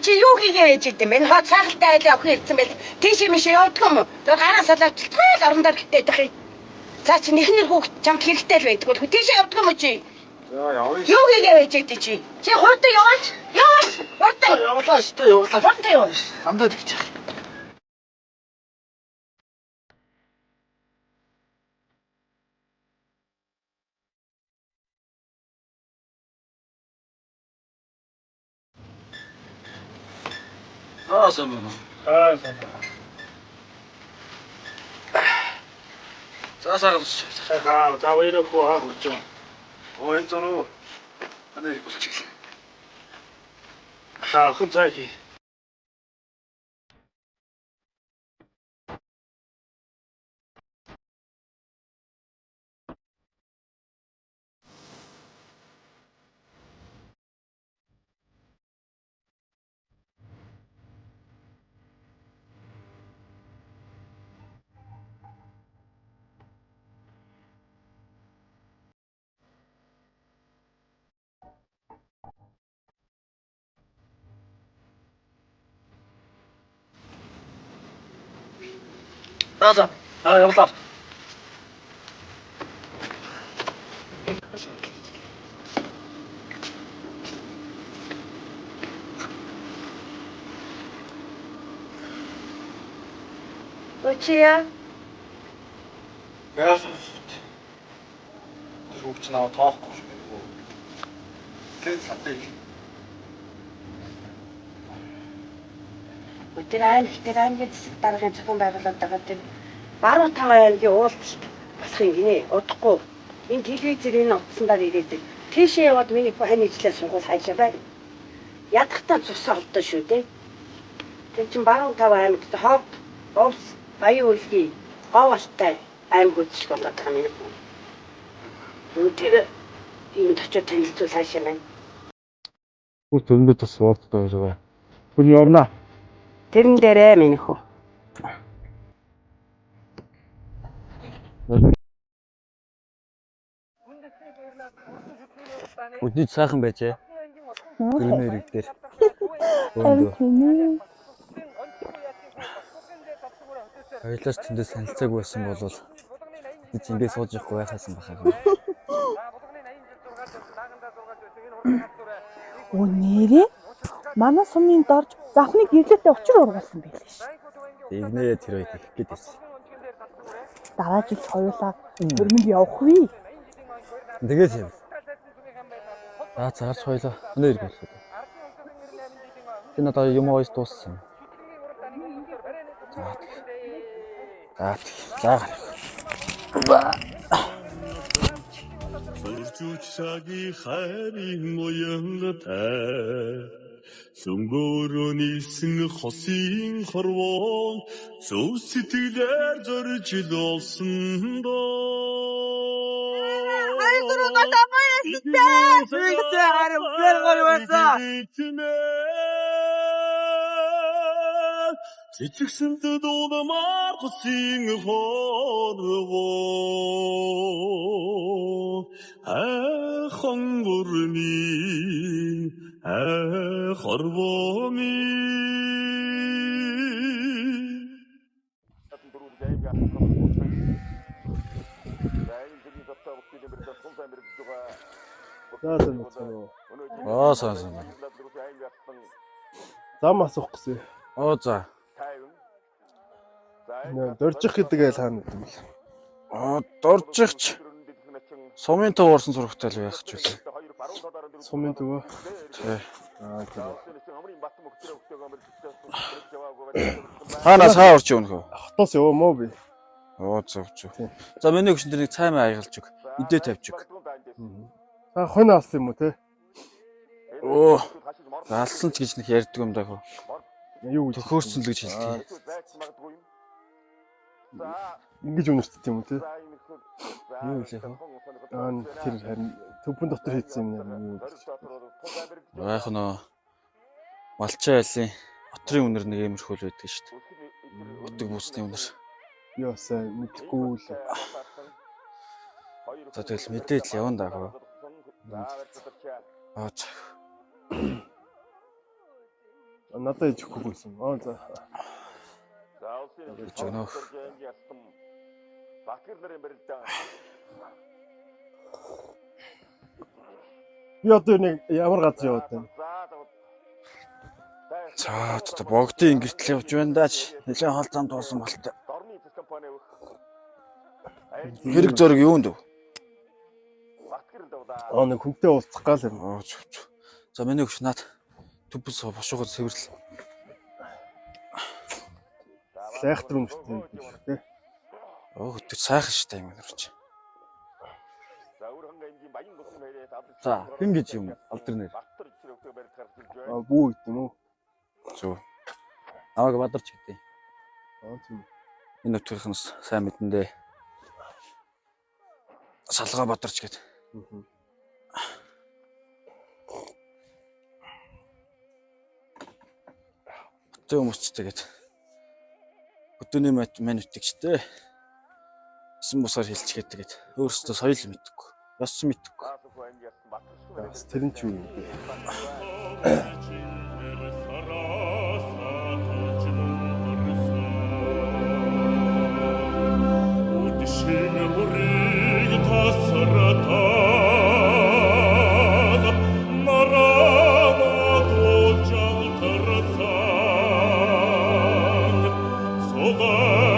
Чи юу хийгээ ээж идэм бэ? Хот сахалтай айлаа охин ирсэн байл. Тийш юм шиг явдгүй юм уу? Тэр гараа салаавчлаа л орондоо гэтээд байх юм. За чи нэхнэр хүүхд чамд хэрэгтэй л байдаг бол тийш явдгүй юм уу чи? За явъя. Юу хийгээ ээж идэ чи? Чи хурдан яваач. Яваач. Хурдан. Явлаа штэ явлаа. Хурдан яваач. Амдаа тэгж. Сайн байна уу? Сайн. За сагч. За баяраа хаа гэж. Энэ зон уу? Анаа болчих. Хэн цай хий. За. Явлаа. Очия. Яасан. Тэр хүүхд наа тоохгүй шүү дээ. Тэг сатыг. Тэр аймгийн засаг даргын зохион байгуулалт байгаа тэр баруун таван аймгийн уулзалт болох юм гинэ. Удахгүй энэ телевизээр энэ утсандаар ирээдэг. Тийшээ яваад миний хань ижлээ сунгуул хайшаа бай. Ядахтаа цус олдоо шүү дээ. Тэр чин баруун таван аймагт хов Овс Баян үлгийн говалтай аймаг үзэл болоод байгаа юм. Тэр ийм очиод танилцуул хайшаа байна. Үс өндөр тус уулзтай байгаа. Хүн явна. Тэрэн дээрээ минь хөө. Өдний сайхан байжээ. Гэрнэр игдэр. Хоёлаас тэндээ саналцаагүй байсан бол бид ингэ сууж явахгүй байхаасан бахаа. Нэрээ манай сумын дорж завхны гэрлээтэй учир ургуулсан байлээ ш. Игнээ тэр үед их гээд байсан. Дараа жил соёолаа өрмөнд явах вэ? Тэгээд юм. Цаарч хоёлоо өнөө ирэх болов. Энэ одоо юм ойс дууссан. За гарах. Зүрчүчаги хайрын моянгатай Сүнгөөрөө нийлсэн хосын хорвоо Зөв сэтгэлээр зорж илсэн доо Хайрын Цэцэгсэнт дуудамар хосын хорвоо хонгорми хорвооми Сайн. Зам асуух гэсэн. За. Доржих гэдэг айл хаана гэдэг юм бэ? Доржигч. Сумын төв орсон зурагтай л байх ч үлээ. Сумын төвөө. Тий. Тийм. Ханаас хаа орч өгнөх вэ? Хотоос яваа би. Зөв. За миний өгшин дээр нэг цаймаа аягалж өг. Идэ тавьж өг. Та хонь алсан юм уу те? Алсан ч гэж нэг ярьдаг юм даа хөө. Юу гэж Төхөөрсөн л гэж хэлдэг. ингэж үнэрчт юм уу те? Юу хэлээ хөө? Тэр харин төбөн дотор хийсэн юм юу гэж. Яг нөө малчаа айлын отрын үнэр нэг иймэрхүү л байдаг шүү дээ. Утг бүсний үнэр. Яа сайн мэдгүй л. За тэгэл мэдээд л явна даа хөө. надад иж өгөхгүйсэн. За. Жогноо. Би одоо нэг ямар газар яваад байна? За одоо богдын ингэртэл явж байна даач. Нэлээд хол зам туулсан болтой. Хэрэг зөрөг юунд вэ? Нэг хүнтэй уулзах гал юм. За миний өгч наад төбөс бошгоод сэвэрлээ. Сайхтар үнэтэй. Өтөж сайхан штэ юм өнөрч. За хэн гэж юм алдар нэр. Бүү гэдэг юм уу? Зөв. Аваг бадарч гэдэг. Тийм. Энэ өтгөхнөөс сайн мэдэндээ. Салгаа бадарч гэдэг. Тэ хүмүүстэйгээд өдөөний мань үтгэжтэй. Сэн бусаар хэлцгээд тэгээд өөрөөсөө соёл мэдхгүй. Ёс мэдхгүй. Тэр нь ч юу юм бэ? Sogar